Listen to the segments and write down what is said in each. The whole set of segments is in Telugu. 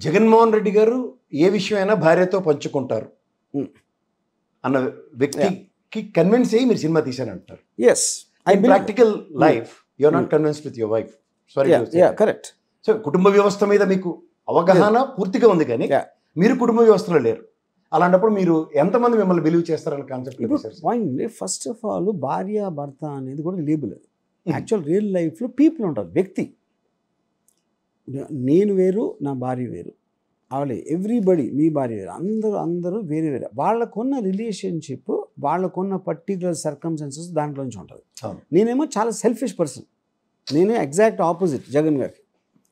జగన్మోహన్ రెడ్డి గారు ఏ విషయమైనా భార్యతో పంచుకుంటారు అన్న వ్యక్తికి కన్విన్స్ అయ్యి మీరు సినిమా తీశారంటారు. Yes practical life you are not convinced with your wife. Sorry, correct. So కుటుంబ వ్యవస్థ మీద మీకు అవగాహన పూర్తిగా ఉంది, కానీ మీరు కుటుంబ వ్యవస్థలో లేరు. అలాంటప్పుడు మీరు ఎంతమంది మిమ్మల్ని బిలీవ్ చేస్తారన్న concept point. First of all భార్య భర్త అనేది కూడా లేబుల్. యాక్చువల్ రియల్ లైఫ్లో పీపుల్ ఉంటారు, వ్యక్తి. నేను వేరు, నా భార్య వేరు, అవలే ఎవ్రీబడి, మీ భార్య వేరు, అందరూ వేరే వేరే. వాళ్ళకున్న రిలేషన్షిప్, వాళ్ళకున్న పర్టికులర్ సర్కమ్స్టాన్సెస్ దాంట్లోంచి ఉంటుంది. నేనేమో చాలా సెల్ఫిష్ పర్సన్. నేనే ఎగ్జాక్ట్ ఆపోజిట్ జగన్ గారికి.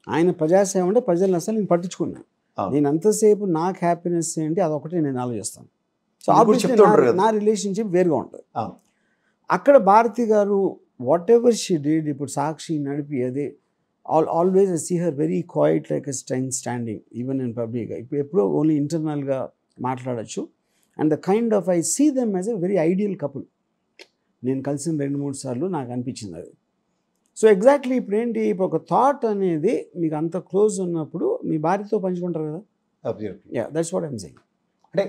ఆయన ప్రజాసేవ అంటే ప్రజలను అసలు నేను పట్టించుకున్నాను. నేను అంతసేపు నాకు హ్యాపీనెస్ ఏంటి అదొకటి నేను ఆలోచిస్తాను. సో ఆబ్వియస్లీ నా రిలేషన్షిప్ వేరుగా ఉంటుంది. అక్కడ భారతి గారు వాట్ ఎవర్ షీ డిడ్, ఇప్పుడు సాక్షి నడిపి అదే always I see her very quiet like a standing even in public. ఇప్పుడు ఎప్పుడో ఓన్లీ ఇంటర్నల్గా మాట్లాడచ్చు. And the kind of I see them as a very ideal couple. నేను కలిసిన 2-3 సార్లు నాకు అనిపించింది అది. సో ఎగ్జాక్ట్లీ ఇప్పుడు ఏంటి, ఇప్పుడు ఒక థాట్ అనేది మీకు అంత క్లోజ్ ఉన్నప్పుడు మీ భార్యతో పంచుకుంటారు కదా. That's what I'm saying. అంటే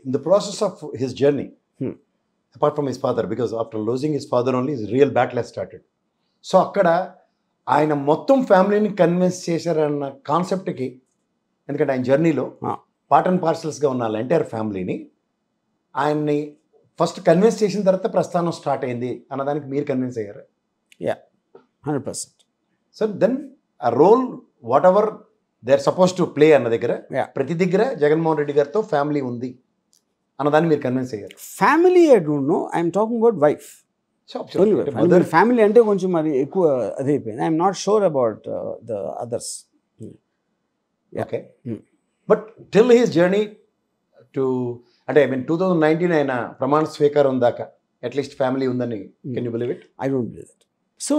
in the process of his journey apart from his father, because after losing his father only his real battle has started. So అక్కడ ఆయన మొత్తం ఫ్యామిలీని కన్విన్స్ చేశారన్న కాన్సెప్ట్కి, ఎందుకంటే ఆయన జర్నీలో పార్ట్ అండ్ పార్సల్స్గా ఉన్న ఎంటైర్ ఫ్యామిలీని ఆయన్ని ఫస్ట్ కన్విన్స్ చేసిన తర్వాత ప్రస్థానం స్టార్ట్ అయింది అన్నదానికి మీరు కన్విన్స్ అయ్యారు. 100%. సో దెన్ ఆ role whatever they are suppose to play అన్న దగ్గర ప్రతి దగ్గర జగన్మోహన్ రెడ్డి గారితో ఫ్యామిలీ ఉంది అన్నదాన్ని మీరు కన్విన్స్ అయ్యారు. Family I don't know, I'm talking about wife. Family అంటే కొంచెం మరి ఎక్కువ అదే అయిపోయింది. I'm not sure about the others. Okay, but till his journey to, అంటే ఐ మీన్ 2019 ఆయన ప్రమాణ స్వీకారం దాకా అట్లీస్ట్ ఫ్యామిలీ ఉందని can you believe it? I don't believe that. So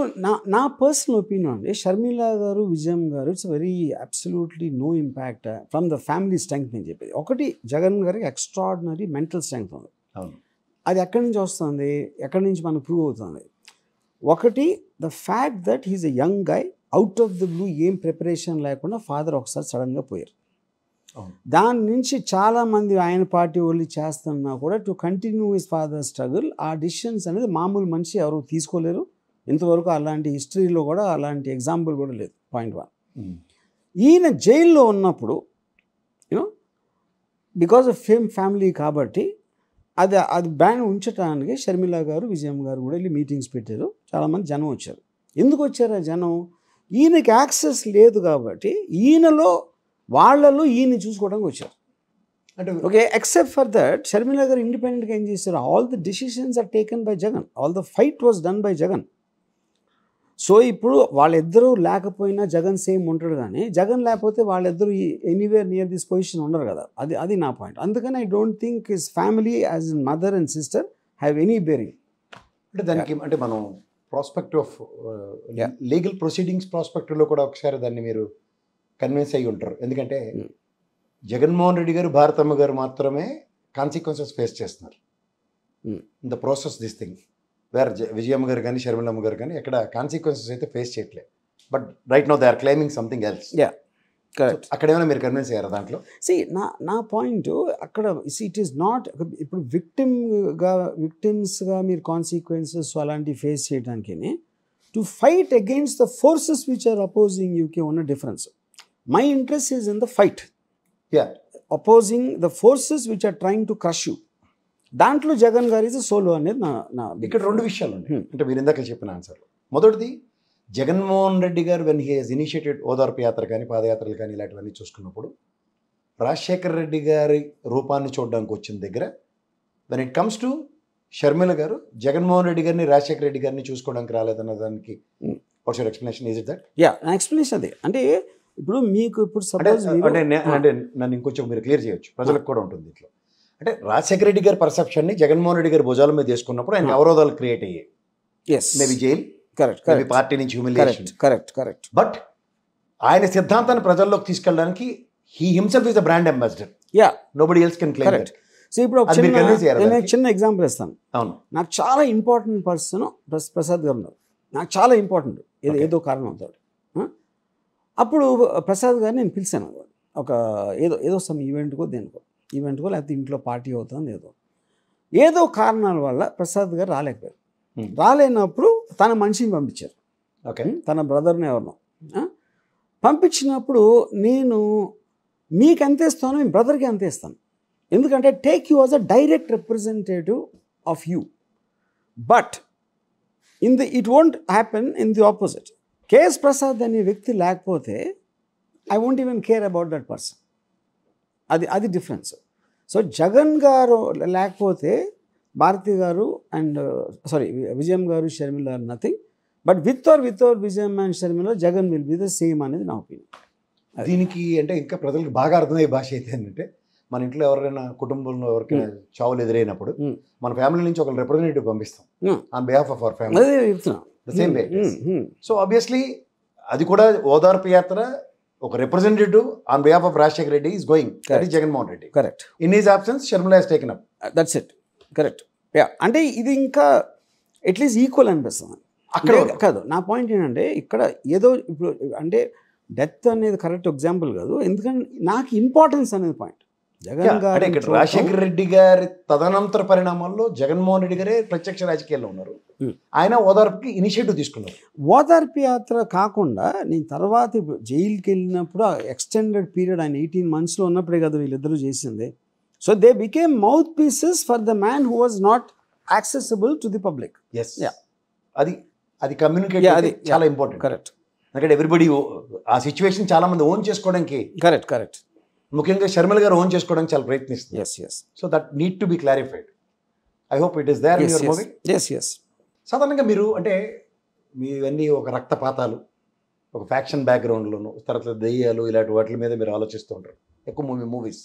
నా పర్సనల్ ఒపీనియన్ అండి, Sharmila garu, Vijayam garu, it's very absolutely no impact from the family strength. నేను చెప్పేది ఒకటి, జగన్ గారికి ఎక్స్ట్రాడినరీ మెంటల్ స్ట్రెంగ్త్ ఉంది. అది ఎక్కడి నుంచి వస్తుంది, ఎక్కడి నుంచి మనకు ప్రూవ్ అవుతుంది? ఒకటి, the fact that he's a young guy, out of the blue, ఏం ప్రిపరేషన్ లేకుండా ఫాదర్ ఒకసారి సడన్గా పోయారు. దాని నుంచి చాలామంది ఆయన పార్టీ వాళ్ళు చేస్తున్నా కూడా to continue his father struggle, ఆ డిసిషన్స్ అనేది మామూలు మనిషి ఎవరు తీసుకోలేరు. ఇంతవరకు అలాంటి హిస్టరీలో కూడా అలాంటి ఎగ్జాంపుల్ కూడా లేదు. పాయింట్ 1. ఈయన జైల్లో ఉన్నప్పుడు యూనో బికాజ్ ఆఫ్ ఫ్యామిలీ కాబట్టి అది బ్యాన్ ఉంచడానికి షర్మిల గారు, విజయం గారు కూడా వెళ్ళి మీటింగ్స్ పెట్టారు. చాలామంది జనం వచ్చారు. ఎందుకు వచ్చారు ఆ జనం? ఈయనకి యాక్సెస్ లేదు కాబట్టి వాళ్ళలో ఈయన్ని చూసుకోవడానికి వచ్చారు. అంటే okay, except for that Sharmila garu ఇండిపెండెంట్గా ఏం చేశారు? All the decisions are taken by Jagan, all the fight was done by Jagan. So ఇప్పుడు వాళ్ళిద్దరూ లేకపోయినా జగన్ సేమ్ ఉంటాడు, కానీ జగన్ లేకపోతే వాళ్ళిద్దరూ ఎనీవేర్ నియర్ దిస్ పొజిషన్ ఉండరు కదా. అది నా పాయింట్. అందుకని I don't think his family as in mother and sister have any bearing. అంటే దానికి అంటే మనం ప్రాస్పెక్ట్ ఆఫ్ లీగల్ ప్రొసీడింగ్స్ ప్రాస్పెక్టివ్లో కూడా ఒకసారి దాన్ని మీరు కన్విన్స్ అయ్యి ఉంటారు. ఎందుకంటే జగన్మోహన్ రెడ్డి గారు, భారతమ్మ గారు మాత్రమే కాన్సిక్వెన్సెస్ ఫేస్ చేస్తున్నారు in the process this thing. Where Vijayamma garu కానీ షర్మిలమ్మ గారు కానీ ఎక్కడ కాన్సిక్వెన్సెస్ అయితే ఫేస్ చేయట్లేదు. But right now they are claiming something else. Correct. అక్కడ ఏమైనా మీరు కన్విన్స్ అయ్యారా దాంట్లో? నా పాయింట్ అక్కడ ఇట్ ఈస్ నాట్, ఇప్పుడు విక్టిమ్స్గా మీరు కాన్సిక్వెన్సెస్ అలాంటివి ఫేస్ చేయడానికి, to fight against the forces which are opposing యూకే ఉన్న difference. My interest is in the fight opposing the forces which are trying to crush you. దాంట్లో జగన్ గారి సోలో అనేది నా ఇక్కడ 2 విషయాలు ఉన్నాయి. అంటే మీరు ఇందాక చెప్పిన ఆన్సర్, మొదటిది జగన్మోహన్ రెడ్డి గారు వెన్ హీ హెస్ ఇనిషియేటెడ్ ఓదార్పు యాత్ర కానీ పాదయాత్రలు కానీ ఇలాంటివన్నీ చూసుకున్నప్పుడు రాజశేఖర రెడ్డి గారి రూపాన్ని చూడడానికి వచ్చిన దగ్గర, when it comes to Sharmila గారు జగన్మోహన్ రెడ్డి గారిని, రాజశేఖర రెడ్డి గారిని చూసుకోవడానికి రాలేదన్న దానికి what's your explanation? Is it that? నా ఎక్స్ప్లెనేషన్ అదే. అంటే ఇప్పుడు మీకు ఇప్పుడు సపోజ్ అంటే నన్ను ఇంకొంచెం మీరు క్లియర్ చేయొచ్చు, ప్రజలకు కూడా ఉంటుంది ఇట్లా. అంటే రాజశేఖర రెడ్డి గారి పర్సెప్షన్ని జగన్మోహన్ రెడ్డి గారి భుజాల మీద చేసుకున్నప్పుడు ఆయన అవరోధాలు క్రియేట్ అయ్యాయి. మేబీ జైల్, మేబీ పార్టీ నుంచి హ్యూమిలియేషన్. కరెక్ట్. బట్ ఆయన సిద్ధాంతాన్ని ప్రజల్లోకి తీసుకెళ్ళడానికి he himself is the brand ambassador. Nobody else can claim that. So ఇప్పుడు నేను చిన్న ఎగ్జాంపుల్ ఇస్తాను. అవును, నాకు చాలా ఇంపార్టెంట్ పర్సన్ ప్రసాద్ గారు ఉన్నారు. నాకు చాలా ఇంపార్టెంట్, ఏదో కారణంతో. అప్పుడు ప్రసాద్ గారిని నేను పిలిచాను. ఒక ఏదో సమ్ ఈవెంట్కో లేకపోతే ఇంట్లో పార్టీ అవుతుంది ఏదో కారణాల వల్ల ప్రసాద్ గారు రాలేకపోయారు. రాలేనప్పుడు తన మనిషిని పంపించారు, ఓకే, తన బ్రదర్ని ఎవరినో పంపించినప్పుడు నేను మీకు ఎంత ఇస్తానో మీ బ్రదర్కి ఎంత ఇస్తాను, ఎందుకంటే take you was a direct representative of you, but it won't happen in the opposite. KS Prasad అనే వ్యక్తి లేకపోతే I won't even care about that person. అది డిఫరెన్స్. సో జగన్ గారు లేకపోతే భారతి గారు అండ్ విజయం గారు, Sharmila are nothing, but without Vijayam and Sharmila Jagan will be the same అనేది నా ఒపీనియన్. దీనికి అంటే ఇంకా ప్రజలకు బాగా అర్థమయ్యే భాష అయితే ఏంటంటే, మన ఇంట్లో ఎవరైనా కుటుంబంలో ఎవరికైనా చావులు ఎదురైనప్పుడు మన ఫ్యామిలీ నుంచి ఒక రిప్రజెంటేటివ్ పంపిస్తాం on behalf of our family, the same way. So obviously అది కూడా ఓదార్పు యాత్ర, ఒక representative on behalf of Rajasekhara Reddy is going, that is Jaganmohan Reddy. Correct. In his absence Sharmila has taken up. That's it. Correct. Yeah, అంటే ఇది ఇంకా అట్లీస్ట్ ఈక్వల్ అనిపిస్తుంది అక్కడ. కాదు, నా పాయింట్ ఏంటంటే ఇక్కడ ఏదో ఇప్పుడు అంటే డెత్ అనేది కరెక్ట్ ఎగ్జాంపుల్ కాదు, ఎందుకంటే నాకు ఇంపార్టెన్స్ అనేది పాయింట్. జగన్ గారు ఇక్కడ రాజశేఖర రెడ్డి గారి తదనంతర పరిణామాల్లో జగన్మోహన్ రెడ్డి గారే ప్రత్యక్ష రాజకీయాల్లో ఉన్నారు. ఆయన ఓదార్పుకి ఇనిషియేటివ్ తీసుకున్నారు. ఓదార్పు యాత్ర కాకుండా నేను తర్వాత ఇప్పుడు జైలుకి వెళ్ళినప్పుడు ఎక్స్టెండెడ్ పీరియడ్ ఆయన 18 monthsలో ఉన్నప్పుడే కదా వీళ్ళిద్దరూ చేసింది. So they became mouth pieces for the man who was not accessible to the public. Yes, అది కమ్యూనికేట్ అది చాలా ఇంపార్టెంట్. కరెక్ట్. ఎందుకంటే ఎవ్రీబడి ఆ సిచ్యువేషన్ చాలా మంది ఓన్ చేసుకోవడానికి, కరెక్ట్, ముఖ్యంగా షర్మిల గారు ఓన్ చేసుకోవడానికి చాలా ప్రయత్నిస్తుంది. Yes. So that need to be clarified. I hope it is there in your movie. Yes. సాధారణంగా మీరు అంటే మీవన్నీ ఒక రక్తపాతాలు, ఒక ఫ్యాక్షన్ బ్యాక్గ్రౌండ్లోను, తర్వాత దెయ్యాలు ఇలాంటి వాటి మీద మీరు ఆలోచిస్తూ ఉంటారు ఎక్కువ movies.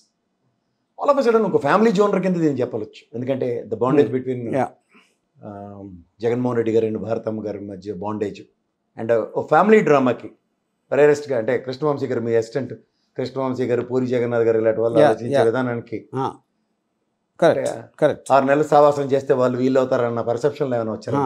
All of a sudden ఒక ఫ్యామిలీ జోనర్ కింద దీన్ని చెప్పవచ్చు. ఎందుకంటే the bondage between Jaganmohan Reddy గారు అండ్ భారతమ్మ గారి మధ్య బాండేజ్, అండ్ ఓ ఫ్యామిలీ డ్రామాకి రేరెస్ట్గా అంటే కృష్ణవంశీ గారు, మీ అసిస్టెంట్ కృష్ణవంశీ గారు, పూరి జగన్నాథ్ గారు ఇలాంటి వాళ్ళు ఆలోచించే విధానానికి కరెక్ట్ 6 నెలలు సావాసం చేస్తే వాళ్ళు వీళ్ళు అవుతారన్న పర్సెప్షన్లో ఏమైనా వచ్చారు?